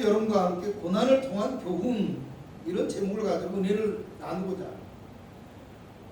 여러분과 함께 고난을 통한 교훈, 이런 제목을 가지고 은혜를 나누고자 합니다.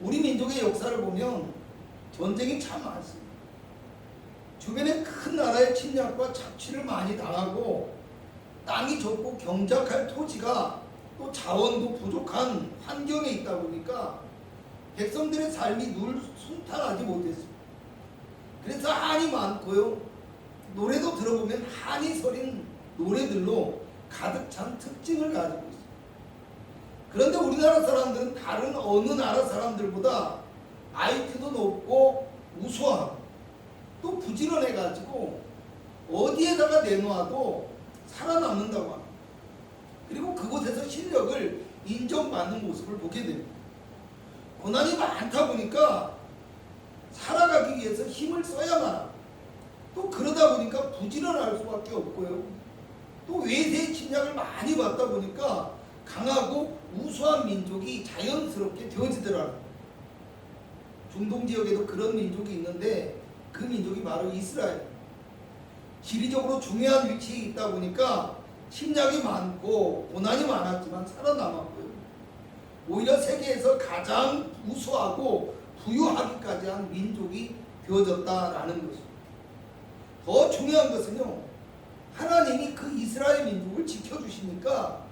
우리 민족의 역사를 보면 전쟁이 참 많습니다. 주변에 큰 나라의 침략과 착취를 많이 당하고 땅이 좁고 경작할 토지가 또 자원도 부족한 환경에 있다 보니까 백성들의 삶이 늘 순탄하지 못했습니다. 그래서 한이 많고요. 노래도 들어보면 한이 서린 노래들로 가득 찬 특징을 가지고 있습니다. 그런데 우리나라 사람들은 다른 어느 나라 사람들보다 IQ도 높고 우수하고 또 부지런해가지고 어디에다가 내놓아도 살아남는다고 합니다. 그리고 그곳에서 실력을 인정받는 모습을 보게 됩니다. 고난이 많다 보니까 살아가기 위해서 힘을 써야만 하고 또 그러다 보니까 부지런할 수밖에 없고요. 또 외세의 침략을 많이 받다 보니까 강하고 우수한 민족이 자연스럽게 되어지더라고요. 중동 지역에도 그런 민족이 있는데 그 민족이 바로 이스라엘. 지리적으로 중요한 위치에 있다 보니까 침략이 많고 고난이 많았지만 살아남았고요. 오히려 세계에서 가장 우수하고 부유하기까지 한 민족이 되어졌다라는 것입니다. 더 중요한 것은요, 하나님이 그 이스라엘 민족을 지켜주시니까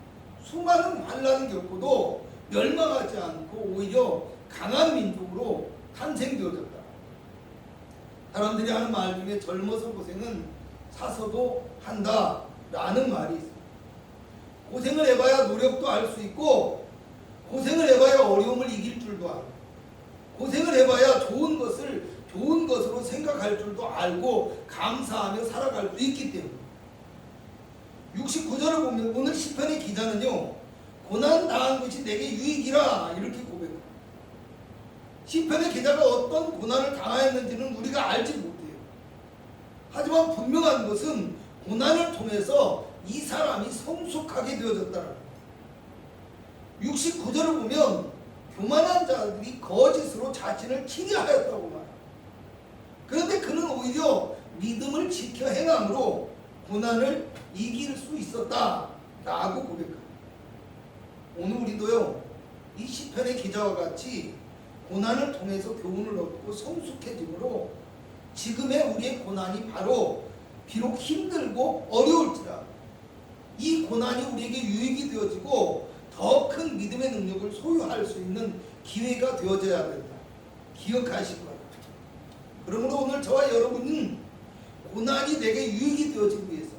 수많은 환난을 겪고도 멸망하지 않고 오히려 강한 민족으로 탄생되어졌다. 사람들이 하는 말 중에 젊어서 고생은 사서도 한다라는 말이 있습니다. 고생을 해봐야 노력도 알 수 있고 고생을 해봐야 어려움을 이길 줄도 알고 고생을 해봐야 좋은 것을 좋은 것으로 생각할 줄도 알고 감사하며 살아갈 수 있기 때문에 69절을 보면 오늘 시편의 기자는요, 고난 당한 것이 내게 유익이라 이렇게 고백합니다. 시편의 기자가 어떤 고난을 당하였는지는 우리가 알지 못해요. 하지만 분명한 것은 고난을 통해서 이 사람이 성숙하게 되어졌다는 거예요. 69절을 보면 교만한 자들이 거짓으로 자신을 치리하였다고 말합니다. 그런데 그는 오히려 믿음을 지켜 행함으로 고난을 이길 수 있었다라고 고백합니다. 오늘 우리도요, 이 시편의 기자와 같이 고난을 통해서 교훈을 얻고 성숙해짐으로 지금의 우리의 고난이 바로 비록 힘들고 어려울지라도 이 고난이 우리에게 유익이 되어지고 더 큰 믿음의 능력을 소유할 수 있는 기회가 되어져야 된다. 기억하실 거예요. 그러므로 오늘 저와 여러분은 고난이 내게 유익이 되어지기 위해서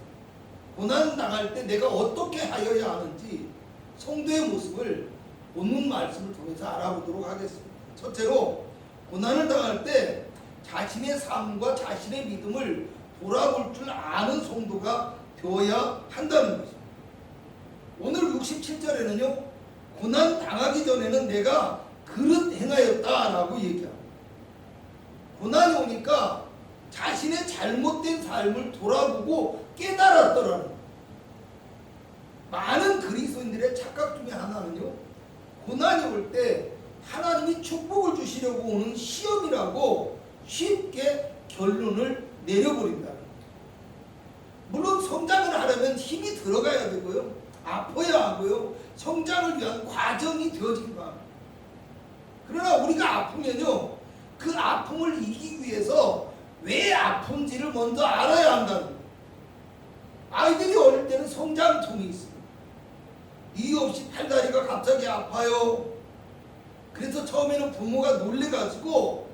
고난 당할 때 내가 어떻게 하여야 하는지 성도의 모습을 본문 말씀을 통해서 알아보도록 하겠습니다. 첫째로 고난을 당할 때 자신의 삶과 자신의 믿음을 돌아볼 줄 아는 성도가 되어야 한다는 것입니다. 오늘 67절에는요, 고난 당하기 전에는 내가 그릇 행하였다라고 얘기합니다. 고난이 오니까 자신의 잘못된 삶을 돌아보고 깨달았더라는 거예요. 많은 그리스도인들의 착각 중에 하나는요, 고난이 올 때 하나님이 축복을 주시려고 오는 시험이라고 쉽게 결론을 내려버린다는 거예요. 물론 성장을 하려면 힘이 들어가야 되고요, 아파야 하고요, 성장을 위한 과정이 되어지기도 합니다. 그러나 우리가 아프면요, 그 아픔을 이기기 위해서 왜 아픈지를 먼저 알아야 한다는 거예요. 아이들이 어릴 때는 성장통이 있습니다. 이유 없이 팔다리가 갑자기 아파요. 그래서 처음에는 부모가 놀래가지고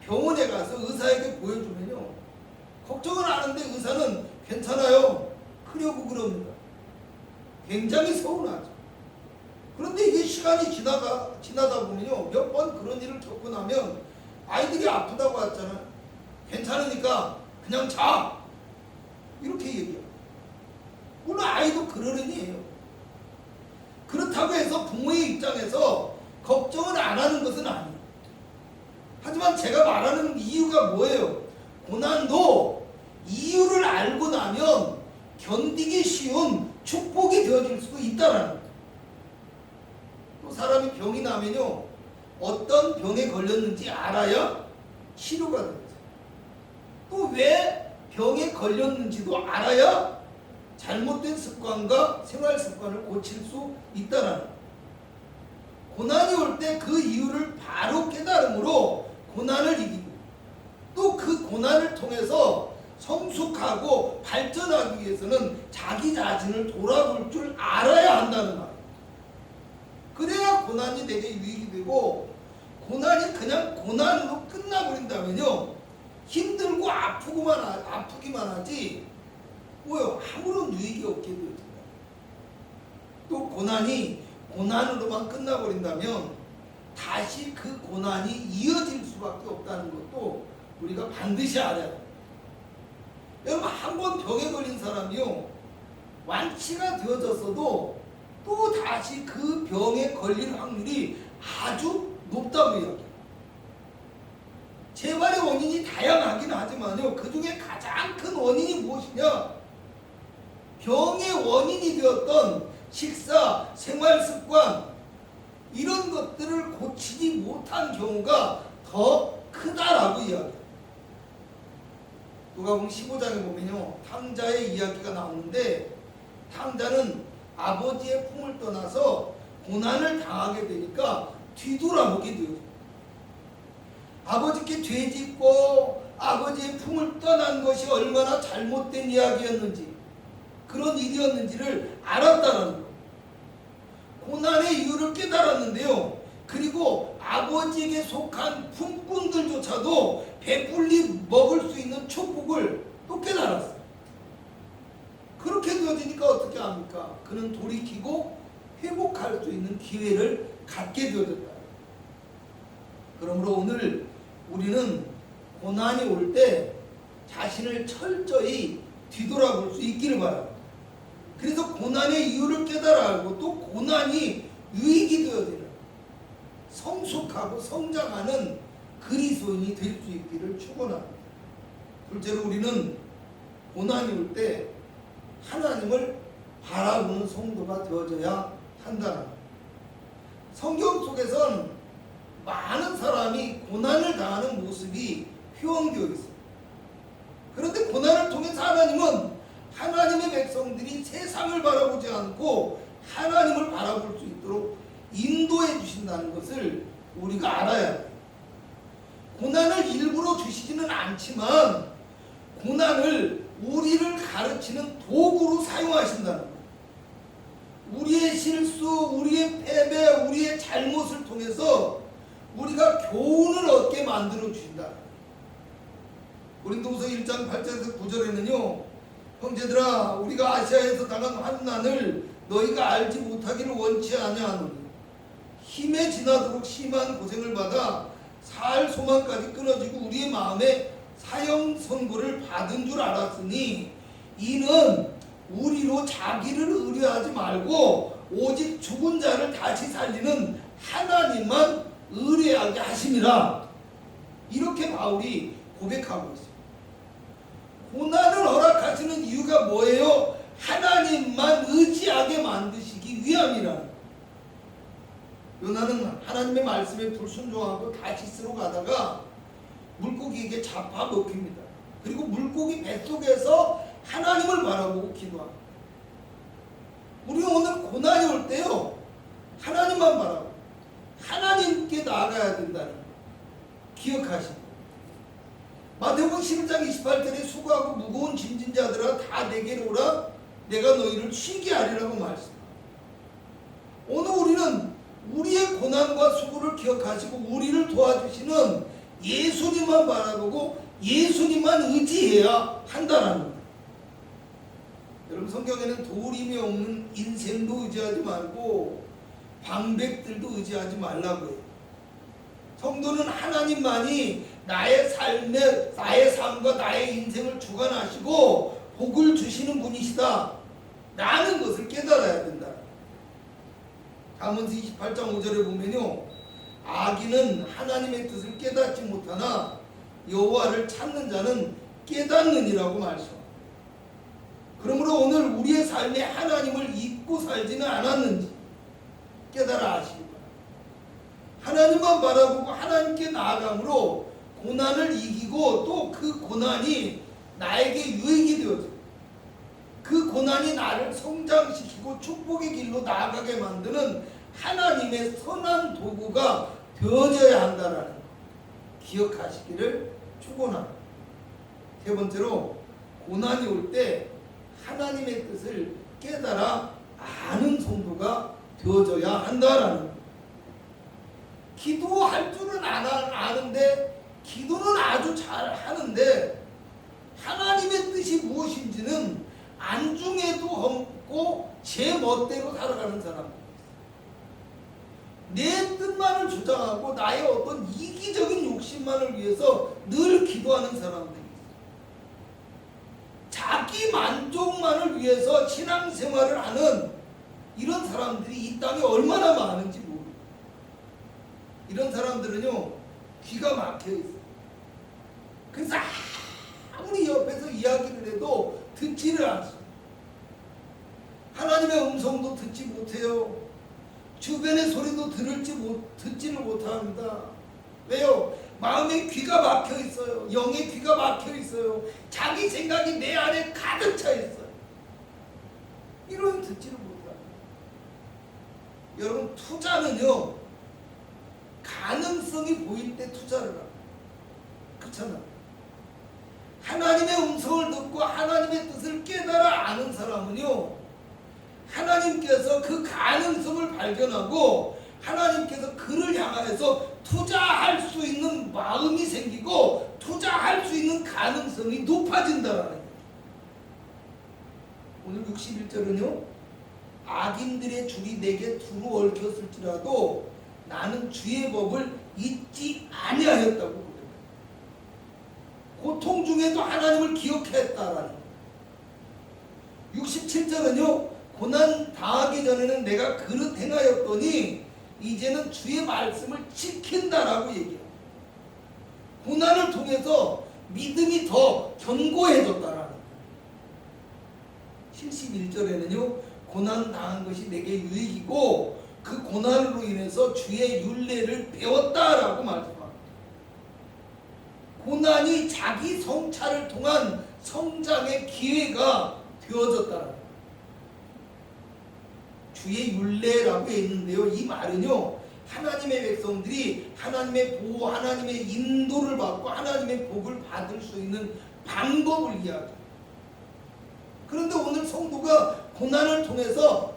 병원에 가서 의사에게 보여주면요, 걱정을 하는데 의사는 괜찮아요, 크려고 그럽니다. 굉장히 서운하죠. 그런데 이게 시간이 지나다 보면요, 몇 번 그런 일을 겪고 나면 아이들이 아프다고 하잖아요. 괜찮으니까 그냥 자, 이렇게 얘기해요. 물론 아이도 그러려니 해요. 그렇다고 해서 부모의 입장에서 걱정을 안 하는 것은 아니에요. 하지만 제가 말하는 이유가 뭐예요? 고난도 이유를 알고 나면 견디기 쉬운 축복이 되어질 수도 있다라는 거예요. 또 사람이 병이 나면요, 어떤 병에 걸렸는지 알아야 치료가 됩니다. 또 왜 병에 걸렸는지도 알아야 잘못된 습관과 생활 습관을 고칠 수 있다라는 거예요. 고난이 올 때 그 이유를 바로 깨달음으로 고난을 이기고 또 그 고난을 통해서 성숙하고 발전하기 위해서는 자기 자신을 돌아볼 줄 알아야 한다는 말이에요. 그래야 고난이 내게 유익이 되고, 고난이 그냥 고난으로 끝나버린다면요 힘들고 아프기만 하지 뭐요 아무런 유익이 없게 되어집니다. 또 고난이 고난으로만 끝나버린다면 다시 그 고난이 이어질 수밖에 없다는 것도 우리가 반드시 알아야 돼요. 여러분, 한 번 병에 걸린 사람이요 완치가 되어졌어도 또 다시 그 병에 걸릴 확률이 아주 높다고 이야기해요. 재발의 원인이 다양하긴 하지만요 그 중에 가장 큰 원인이 무엇이냐, 병의 원인이 되었던 식사, 생활습관 이런 것들을 고치지 못한 경우가 더 크다라고 이야기해요. 누가복음 15장에 보면요 탕자의 이야기가 나오는데, 탕자는 아버지의 품을 떠나서 고난을 당하게 되니까 뒤돌아보게 되어요. 아버지께 죄짓고 아버지의 품을 떠난 것이 얼마나 잘못된 이야기였는지, 그런 일이었는지를 알았다는 거예요. 고난의 이유를 깨달았는데요 그리고 아버지에게 속한 품꾼들조차도 배불리 먹을 수 있는 축복을 또 깨달았어요. 그렇게 되어지니까 어떻게 합니까? 그는 돌이키고 회복할 수 있는 기회를 갖게 되어졌다. 그러므로 오늘 우리는 고난이 올 때 자신을 철저히 뒤돌아볼 수 있기를 바랍니다. 그래서 고난의 이유를 깨달아 알고 또 고난이 유익이 되어지는 성숙하고 성장하는 그리스도인이 될 수 있기를 축원합니다. 둘째로 우리는 고난이 올 때 하나님을 바라보는 성도가 되어져야 한다는 겁니다. 성경 속에선 많은 사람이 고난을 당하는 모습이 표현되어 있습니다. 그런데 고난을 통해서 하나님은 하나님의 백성들이 세상을 바라보지 않고 하나님을 바라볼 수 있도록 인도해 주신다는 것을 우리가 알아야 해요. 고난을 일부러 주시지는 않지만 고난을 우리를 가르치는 도구로 사용하신다는 거예요. 우리의 실수, 우리의 패배, 우리의 잘못을 통해서 우리가 교훈을 얻게 만들어 주신다. 고린도후서 1장 8절에서 9절에는요 형제들아 우리가 아시아에서 당한 환난을 너희가 알지 못하기를 원치 아니하노니 힘에 지나도록 심한 고생을 받아 살 소망까지 끊어지고 우리의 마음에 사형 선고를 받은 줄 알았으니 이는 우리로 자기를 의뢰하지 말고 오직 죽은 자를 다시 살리는 하나님만 의뢰하게 하심이라. 이렇게 바울이 고백하고 있습니다. 고난을 허락하시는 이유가 뭐예요? 하나님만 의지하게 만드시기 위함이라. 요나는 하나님의 말씀에 불순종하고 다시스로 가다가 물고기에게 잡아먹힙니다. 그리고 물고기 뱃속에서 하나님을 바라보고 기도합니다. 우리 오늘 고난이 올 때요 하나님만 바라보고 하나님께 나아가야 된다는 거 기억하시고, 마태복음 11장 28절에 수고하고 무거운 짐진 자들아 다 내게로 오라 내가 너희를 쉬게 하리라고 말씀합니다. 오늘 우리는 우리의 고난과 수고를 기억하시고 우리를 도와주시는 예수님만 바라보고 예수님만 의지해야 한다는 거예요. 여러분 성경에는 도림이 없는 인생도 의지하지 말고 방백들도 의지하지 말라고 해요. 성도는 하나님만이 나의 삶과 나의 인생을 주관하시고 복을 주시는 분이시다 라는 것을 깨달아야 된다. 잠언서 28장 5절에 보면요 악인은 하나님의 뜻을 깨닫지 못하나 여호와를 찾는 자는 깨닫느니라고 말씀합니다. 그러므로 오늘 우리의 삶에 하나님을 잊고 살지는 않았는지 깨달아 아시기 바랍니다. 하나님만 바라보고 하나님께 나아감으로 고난을 이기고 또 그 고난이 나에게 유익이 되어져요. 그 고난이 나를 성장시키고 축복의 길로 나아가게 만드는 하나님의 선한 도구가 되어져야 한다라는 거 기억하시기를 축원합니다. 세 번째로 고난이 올 때 하나님의 뜻을 깨달아 아는 성도가 되어져야 한다라는 거. 기도할 줄은 아는데 기도는 아주 잘 하는데 하나님의 뜻이 무엇인지는 안중에도 없고 제 멋대로 살아가는 사람들. 내 뜻만을 주장하고 나의 어떤 이기적인 욕심만을 위해서 늘 기도하는 사람들이 있어요. 자기 만족만을 위해서 신앙생활을 하는 이런 사람들이 이 땅에 얼마나 많은지 모릅니다. 이런 사람들은요 귀가 막혀 있어요. 그래서 아무리 옆에서 이야기를 해도 듣지를 않습니다. 하나님의 음성도 듣지 못해요. 주변의 소리도 듣지를 못합니다. 왜요? 마음에 귀가 막혀 있어요. 영에 귀가 막혀 있어요. 자기 생각이 내 안에 가득 차 있어요. 이런 듣지를 못합니다. 여러분 투자는요 가능성이 보일 때 투자를 합니다. 그렇잖아요. 하나님의 음성을 듣고 하나님의 뜻을 깨달아 아는 사람은요 하나님께서 그 가능성을 발견하고 하나님께서 그를 향하여서 투자할 수 있는 마음이 생기고 투자할 수 있는 가능성이 높아진다라는 거예요. 오늘 61절은요 악인들의 줄이 내게 두루 얽혔을지라도 나는 주의 법을 잊지 아니하였다고 그래요. 고통 중에도 하나님을 기억했다라는 거예요. 67절은요 고난 당하기 전에는 내가 그릇 행하였더니 이제는 주의 말씀을 지킨다라고 얘기해요. 고난을 통해서 믿음이 더 견고해졌다라는 거예요. 71절에는요 고난 당한 것이 내게 유익이고 그 고난으로 인해서 주의 율례를 배웠다라고 말씀합니다. 고난이 자기 성찰을 통한 성장의 기회가 되어졌다는 거예요. 주의 율례라고 했는데요. 이 말은요. 하나님의 백성들이 하나님의 보호, 하나님의 인도를 받고 하나님의 복을 받을 수 있는 방법을 이야기해요. 그런데 오늘 성도가 고난을 통해서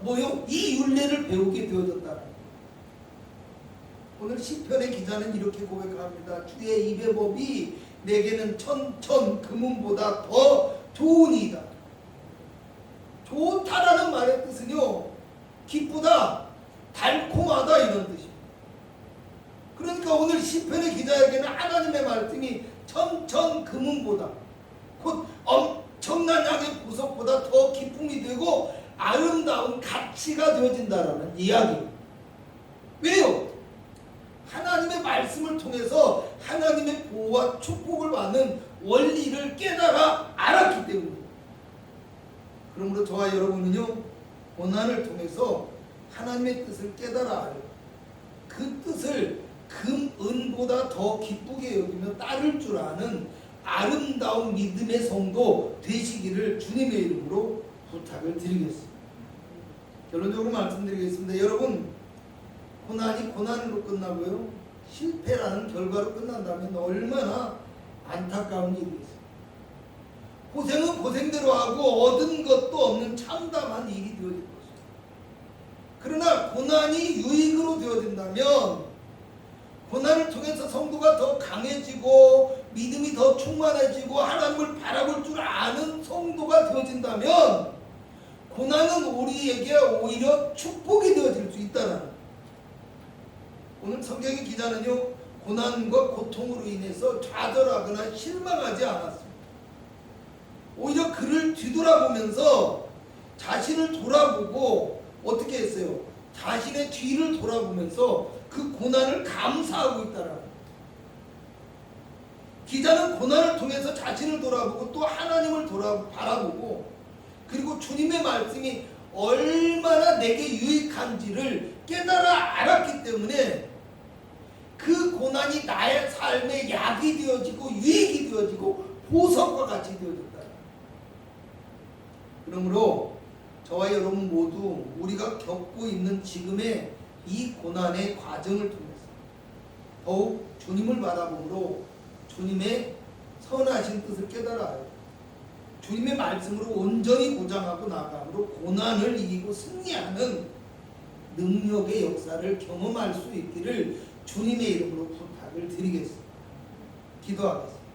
이 율례를 배우게 되어졌다. 오늘 시편의 기자는 이렇게 고백합니다. 주의 입의 법이 내게는 천천 금은보다 더 좋으니이다. 좋다라는 말의 뜻은요. 기쁘다, 달콤하다 이런 뜻입니다. 그러니까 오늘 시편의 기자에게는 하나님의 말씀이 천천 금은보다 곧 엄청난 양의 보석보다 더 기쁨이 되고 아름다운 가치가 되어진다라는 이야기입니다. 왜요? 하나님의 말씀을 통해서 하나님의 보호와 축복을 받는 원리를 깨달아 알았기 때문입니다. 그러므로 저와 여러분은요 고난을 통해서 하나님의 뜻을 깨달아 알고 그 뜻을 금, 은보다 더 기쁘게 여기며 따를 줄 아는 아름다운 믿음의 성도 되시기를 주님의 이름으로 부탁을 드리겠습니다. 결론적으로 말씀드리겠습니다. 여러분 고난이 고난으로 끝나고요 실패라는 결과로 끝난다면 얼마나 안타까운 일이겠어요. 고생은 고생대로 하고 얻은 것도 없는 참담한 일이 되어질 것입니다. 그러나 고난이 유익으로 되어진다면 고난을 통해서 성도가 더 강해지고 믿음이 더 충만해지고 하나님을 바라볼 줄 아는 성도가 되어진다면 고난은 우리에게 오히려 축복이 되어질 수 있다는 거예요. 오늘 성경의 기자는요 고난과 고통으로 인해서 좌절하거나 실망하지 않았습니다. 오히려 그를 뒤돌아보면서 자신을 돌아보고 어떻게 했어요? 자신의 뒤를 돌아보면서 그 고난을 감사하고 있다라는 거예요. 기자는 고난을 통해서 자신을 돌아보고 또 하나님을 바라보고 그리고 주님의 말씀이 얼마나 내게 유익한지를 깨달아 알았기 때문에 그 고난이 나의 삶의 약이 되어지고 유익이 되어지고 보석과 같이 되어졌다. 그러므로 저와 여러분 모두 우리가 겪고 있는 지금의 이 고난의 과정을 통해서 더욱 주님을 바라보므로 주님의 선하신 뜻을 깨달아요. 주님의 말씀으로 온전히 고장하고 나감으로 고난을 이기고 승리하는 능력의 역사를 경험할 수 있기를 주님의 이름으로 부탁을 드리겠습니다. 기도하겠습니다.